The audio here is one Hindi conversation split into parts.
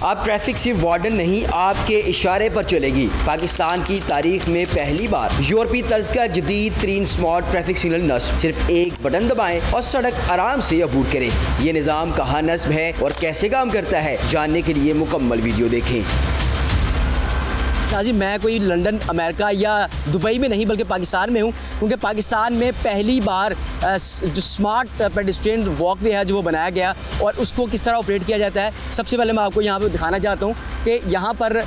अब ट्रैफिक सिर्फ वार्डन नहीं, आपके इशारे पर चलेगी। पाकिस्तान की तारीख में पहली बार यूरोपीय तर्ज का जदीद तरीन स्मार्ट ट्रैफिक सिग्नल नस्ब। सिर्फ एक बटन दबाएं और सड़क आराम से अबूर करें। ये निज़ाम कहाँ नस्ब है और कैसे काम करता है, जानने के लिए मुकम्मल वीडियो देखें। नाज़रीन, मैं कोई लंदन, अमेरिका या दुबई में नहीं बल्कि पाकिस्तान में हूँ, क्योंकि पाकिस्तान में पहली बार जो स्मार्ट पेडेस्ट्रियन वॉकवे है जो वो बनाया गया और उसको किस तरह ऑपरेट किया जाता है। सबसे पहले मैं आपको यहाँ पे दिखाना चाहता हूँ कि यहाँ पर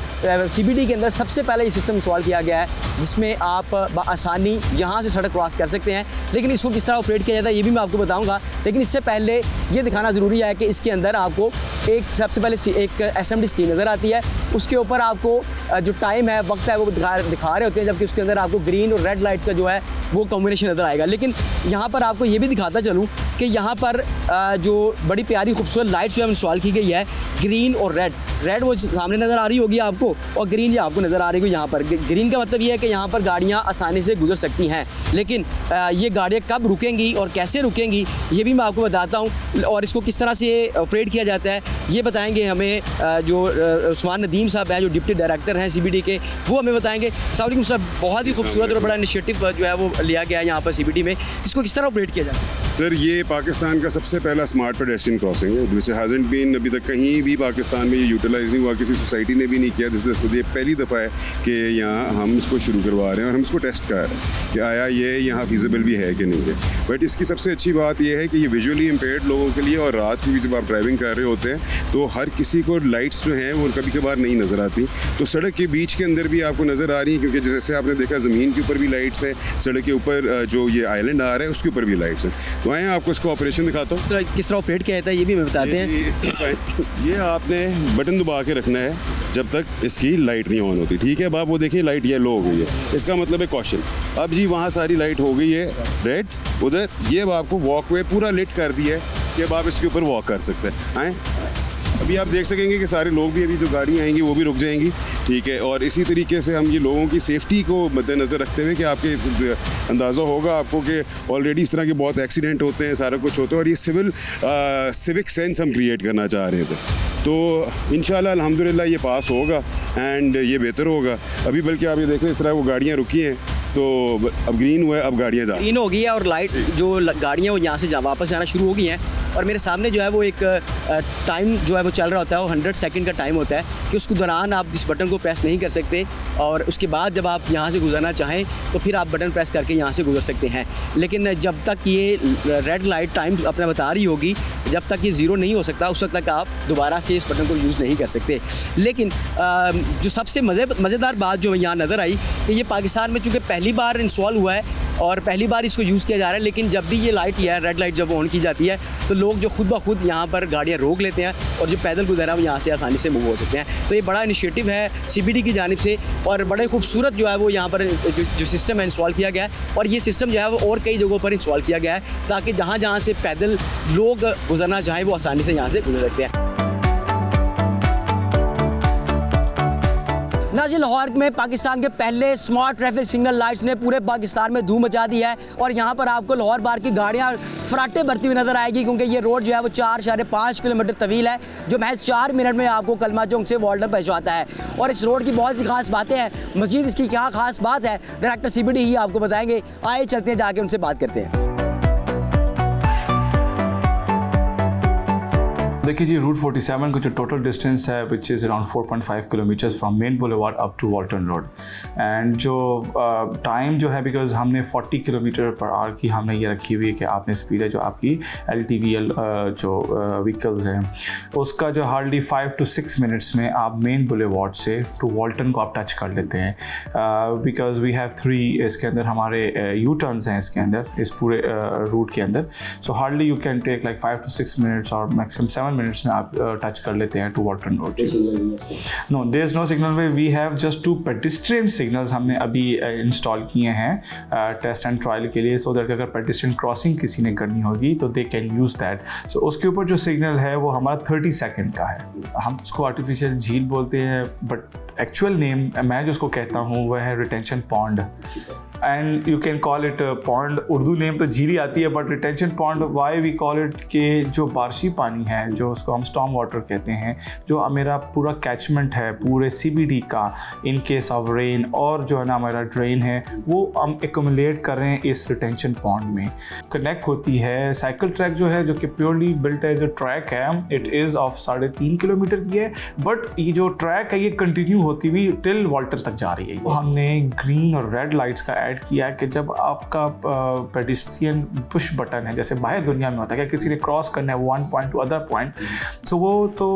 CBD के अंदर सबसे पहले ये सिस्टम इंस्टॉल किया गया है जिसमें आप आसानी यहाँ से सड़क क्रॉस कर सकते हैं। लेकिन इसको किस तरह ऑपरेट किया जाता है ये भी मैं आपको बताऊँगा, लेकिन इससे पहले ये दिखाना ज़रूरी है कि इसके अंदर आपको एक सबसे पहले एक SMD स्क्रीन नज़र आती है। उसके ऊपर आपको जो टाइम है, वक्त है, वो दिखा रहे होते हैं, जबकि उसके अंदर आपको ग्रीन और रेड लाइट्स का जो है वो कॉम्बिनेशन नज़र आएगा। लेकिन यहाँ पर आपको ये भी दिखाता चलूँ कि यहाँ पर जो बड़ी प्यारी खूबसूरत लाइट्स जो है इंस्टॉल की गई है, ग्रीन और रेड वो सामने नज़र आ रही होगी आपको, और ग्रीन ये आपको नज़र आ रही होगी। यहाँ पर ग्रीन का मतलब ये है कि यहाँ पर गाड़ियाँ आसानी से गुजर सकती हैं। लेकिन ये गाड़ियाँ कब रुकेंगी और कैसे रुकेंगी ये भी मैं आपको बताता हूँ, और इसको किस तरह से ऑपरेट किया जाता है ये बताएंगे हमें जो उस्मान नदीम साहब हैं, जो डिप्टी डायरेक्टर हैं CBD के, वो हमें बताएंगे। अस्सलाम वालेकुम सर, बहुत ही खूबसूरत और बड़ा इनिशिएटिव जो है वो लिया गया है यहाँ पर CBD में, इसको किस तरह ऑपरेट किया जाता है? सर, ये पाकिस्तान का सबसे पहला स्मार्ट पेडेस्ट्रियन क्रॉसिंग है, विच हैज़न्ट बीन अभी तक कहीं भी पाकिस्तान में ये यूटिलाइज नहीं हुआ, किसी सोसाइटी ने भी नहीं किया। ये पहली दफ़ा है कि यहाँ हम इसको शुरू करवा रहे हैं और हम इसको टेस्ट कर रहे हैं कि आया ये यहाँ फीजिबल भी है कि नहीं है। बट इसकी सबसे अच्छी बात यह है कि ये विजुअली इम्पेयर्ड लोगों के लिए, और रात में भी जब आप ड्राइविंग कर रहे होते हैं तो हर किसी को लाइट्स जो हैं वो कभी कभार नहीं नज़र आती, तो सड़क के बीच के अंदर भी आपको नज़र आ रही है, क्योंकि जैसे आपने देखा ज़मीन के ऊपर भी लाइट्स हैं, सड़क के ऊपर जो ये आइलैंड आ रहा है उसके ऊपर भी लाइट्स हैं। तो आए आपको इसको ऑपरेशन दिखाता हूँ किस तरह ऑपरेट किया जाता है ये भी मैं बताते हैं। ये आपने बटन दबा के रखना है जब तक इसकी लाइट नहीं ऑन होती, ठीक है। अब आप वो देखिए लाइट येलो हो गई है, इसका मतलब है कॉशन। अब जी वहाँ सारी लाइट हो गई है रेड, उधर ये अब आपको वॉकवे पूरा लिट कर दिया है कि अब आप इसके ऊपर वॉक कर सकते हैं। आए अभी आप देख सकेंगे कि सारे लोग भी, अभी जो गाड़ी आएंगी वो भी रुक जाएंगी, ठीक है। और इसी तरीके से हम ये लोगों की सेफ्टी को मद्देनज़र रखते हुए कि आपके अंदाज़ा होगा आपको कि ऑलरेडी इस तरह के बहुत एक्सीडेंट होते हैं, सारा कुछ होता है, और ये सिविक सेंस हम क्रिएट करना चाह रहे थे। तो इंशाल्लाह अल्हम्दुलिल्लाह ये पास होगा एंड ये बेहतर होगा। अभी बल्कि आप ये देख रहे हैं इस तरह वो गाड़ियाँ रुकी हैं, तो अब ग्रीन हुआ है, अब गाड़ियाँ जा ग्रीन हो गई है और लाइट जो गाड़ियाँ वो यहाँ से वापस जाना शुरू हो गई हैं। और मेरे सामने जो है वो एक टाइम जो है वो चल रहा होता है, वो 100 सेकंड का टाइम होता है कि उसके दौरान आप इस बटन को प्रेस नहीं कर सकते, और उसके बाद जब आप यहाँ से गुजरना चाहें तो फिर आप बटन प्रेस करके यहाँ से गुजर सकते हैं। लेकिन जब तक ये रेड लाइट टाइम अपना बता रही होगी, जब तक ये ज़ीरो नहीं हो सकता उस वक्त तक आप दोबारा से इस बटन को यूज़ नहीं कर सकते। लेकिन जो सबसे मज़ेदार बात जो यहाँ नज़र आई कि ये पाकिस्तान में चूँकि पहली बार इंस्टॉल हुआ है और पहली बार इसको यूज़ किया जा रहा है, लेकिन जब भी ये लाइट या रेड लाइट जब ऑन की जाती है तो लोग जो खुद ब खुद यहाँ पर गाड़ियाँ रोक लेते हैं और जो पैदल गुजर है वो यहाँ से आसानी से मूव हो सकते हैं। तो ये बड़ा इनिशिएटिव है CBD की जानिब से, और बड़े खूबसूरत जो है वो यहाँ पर जो सिस्टम है इंस्टॉल किया गया है। और ये सिस्टम जो है वो और कई जगहों पर इंस्टॉल किया गया है ताकि जहाँ से पैदल लोग गुजरना चाहें वो आसानी से यहाँ से गुजर सकते हैं। नाज़रीन, लाहौर में पाकिस्तान के पहले स्मार्ट ट्रैफिक सिग्नल लाइट्स ने पूरे पाकिस्तान में धूम मचा दी है, और यहाँ पर आपको लाहौर बार की गाड़ियाँ फराटे भरती हुई नजर आएगी, क्योंकि ये रोड जो है वो 4.5 किलोमीटर तवील है, जो महज 4 मिनट में आपको कलमा चौक से वाल्डन पहुँचाता है। और इस रोड की बहुत सी खास बातें हैं। मज़ीद इसकी क्या खास बात है डायरेक्टर CBD ही आपको बताएंगे। आइए चलते हैं, जाके उनसे बात करते हैं। देखिए जी, रूट 47 का जो टोटल डिस्टेंस है which is around 4.5 kilometres from main boulevard up to Walton Road, and जो टाइम जो है, बिकॉज हमने 40 किलोमीटर पर आवर की हमने ये रखी हुई है कि आपने स्पीड है जो आपकी LTVL जो व्हीकल्स हैं उसका जो हार्डली 5 to 6 मिनट्स में आप मेन बुलेवार्ड से टू वॉल्टन को आप टच कर लेते हैं, बिकॉज वी हैव 3 इसके अंदर हमारे यू टर्न्स हैं इसके अंदर, इस पूरे रूट के अंदर। So hardly you can take like 5 to 6 minutes और मैक्सिमम 7 मिनट्स में आप टच कर लेते हैं to Walton Road. No, there is no signal way, we have just 2 pedestrian signals हमने अभी इंस्टॉल किए हैं टेस्ट एंड ट्रायल के लिए, सो दैट अगर पेडिस्ट्रियन क्रॉसिंग किसी ने करनी होगी तो दे कैन यूज़ दैट। सो उसके ऊपर जो सिग्नल है वो हमारा 30 सेकेंड का है। हम उसको आर्टिफिशियल झील बोलते हैं, बट एक्चुअल नेम मैं जो उसको कहता हूँ वह है retention pond. And you can call it pond, Urdu name तो झील ही आती है, but retention pond why we call it के जो बारिशी पानी है, जो उसको हम स्टॉर्म वाटर कहते हैं, जो मेरा पूरा कैचमेंट है पूरे CBD का इन केस ऑफ रेन, और जो है ना हमारा ड्रेन है वो हम एक्यूमुलेट कर रहे हैं इस रिटेंशन पॉन्ड में। कनेक्ट होती है साइकिल ट्रैक जो है, जो कि प्योरली बिल्ट है, जो ट्रैक है इट इज़ ऑफ 3.5 किलोमीटर की है, बट ये जो ट्रैक है ये कंटिन्यू होती हुई टिल वाल्टन तक जा रही है। तो हमने ग्रीन और रेड लाइट्स का ऐड किया है कि जब आपका पेडिस्ट्रियन पुश बटन है, जैसे बाहर दुनिया में होता है कि किसी ने क्रॉस करना है one point two other point, तो वो तो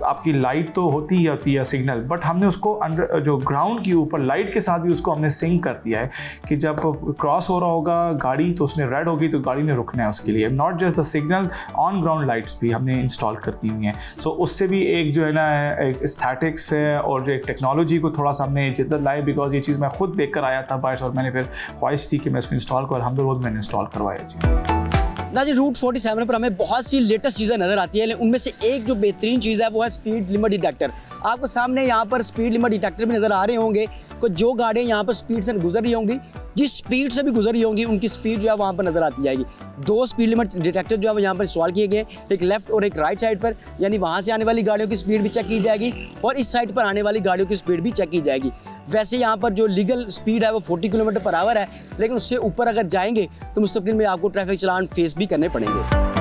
आपकी लाइट तो होती है सिग्नल, बट हमने उसको अंडर जो ग्राउंड के ऊपर लाइट के साथ भी उसको हमने सिंक कर दिया है कि जब क्रॉस हो रहा होगा गाड़ी तो उसने रेड होगी तो गाड़ी ने रुकना है उसके लिए। Not just the signal, on ground lights भी हमने इंस्टॉल कर दी हुई हैं। सो उससे भी एक जो है ना एक एस्थेटिक्स है और जो एक टेक्नोलॉजी को थोड़ा सा हमने जिद्दत लाई, बिकॉज ये चीज़ मैं खुद देख कर आया था बाहर और मैंने फिर ख्वाहिश थी कि मैं इसको इंस्टॉल करूँ, अलहमदुलिल्लाह मैंने इंस्टॉल करवाया जी। ना जी, रूट 47 पर हमें बहुत सी लेटेस्ट चीज़ें नज़र आती है, लेकिन उनमें से एक जो बेहतरीन चीज़ है वो है स्पीड लिमिट डिटेक्टर। आपको सामने यहाँ पर स्पीड लिमिट डिटेक्टर भी नज़र आ रहे होंगे कि जो गाड़ियाँ यहाँ पर स्पीड से गुजर रही होंगी, जिस स्पीड से भी गुजर रही होंगी उनकी स्पीड जो है वहाँ पर नज़र आती जाएगी। 2 स्पीड लिमिट डिटेक्टर जो है वो यहाँ पर इंस्टॉल किए गए, एक लेफ्ट और एक राइट साइड पर, यानी वहाँ से आने वाली गाड़ियों की स्पीड भी चेक की जाएगी और इस साइड पर आने वाली गाड़ियों की स्पीड भी चेक की जाएगी। वैसे यहाँ पर जो लीगल स्पीड है वो 40 किलोमीटर पर आवर है, लेकिन उससे ऊपर अगर जाएंगे तो मुस्तकिल में आपको ट्रैफिक चालान फेस भी करने पड़ेंगे।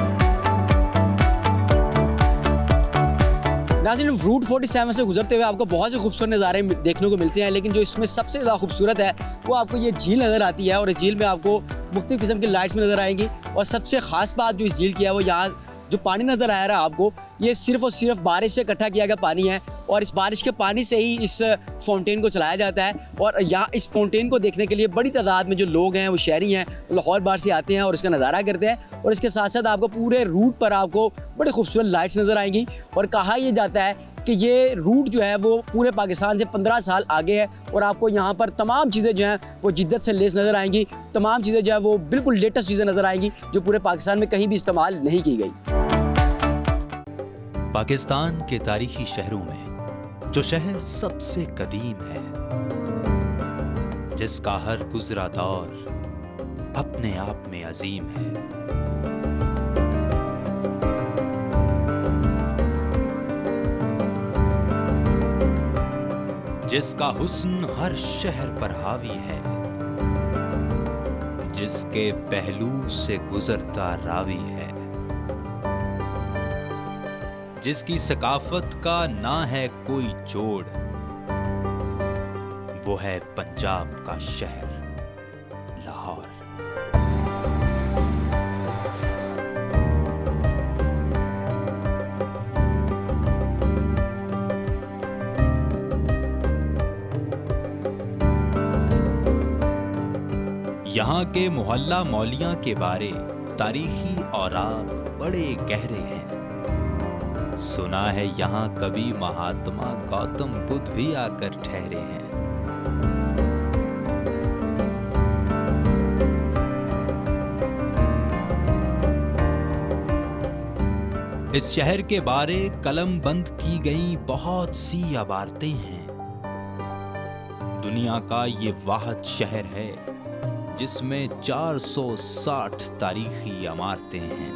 नाज़रीन, रूट 47 से गुजरते हुए आपको बहुत से खूबसूरत नज़ारे देखने को मिलते हैं, लेकिन जो इसमें सबसे ज़्यादा खूबसूरत है वो आपको ये झील नज़र आती है और इस झील में आपको मुख्तलिफ किस्म की लाइट्स में नज़र आएंगी। और सबसे ख़ास बात जो इस झील की है वो यहाँ जो पानी नज़र आ रहा है आपको, ये सिर्फ़ और सिर्फ बारिश से इकट्ठा किया गया पानी है और इस बारिश के पानी से ही इस फाउंटेन को चलाया जाता है। और यहाँ इस फाउंटेन को देखने के लिए बड़ी तादाद में जो लोग हैं वो शहरी हैं, लाहौर बाहर से आते हैं और इसका नज़ारा करते हैं। और इसके साथ साथ आपको पूरे रूट पर आपको बड़ी खूबसूरत लाइट्स नज़र आएंगी। और कहा यह जाता है कि ये रूट जो है वो पूरे पाकिस्तान से 15 साल आगे है और आपको यहाँ पर तमाम चीज़ें जो हैं वो जिद्दत से लेस नज़र आएंगी। तमाम चीज़ें जो है वो बिल्कुल लेटेस्ट चीज़ें नज़र आएंगी जो पूरे पाकिस्तान में कहीं भी इस्तेमाल नहीं की गई। पाकिस्तान के तारीखी शहरों में जो शहर सबसे कदीम है, जिसका हर गुजरा दौर अपने आप में अजीम है, जिसका हुस्न हर शहर पर हावी है, जिसके पहलू से गुजरता रावी है, जिसकी सकाफत का ना है कोई जोड़, वो है पंजाब का शहर लाहौर। यहाँ के मोहल्ला मौलिया के बारे तारीखी औराक बड़े गहरे हैं। सुना है यहाँ कभी महात्मा गौतम बुद्ध भी आकर ठहरे हैं। इस शहर के बारे कलम बंद की गई बहुत सी इबारतें हैं। दुनिया का ये वाहिद शहर है जिसमें 460 तारीखी इमारतें हैं।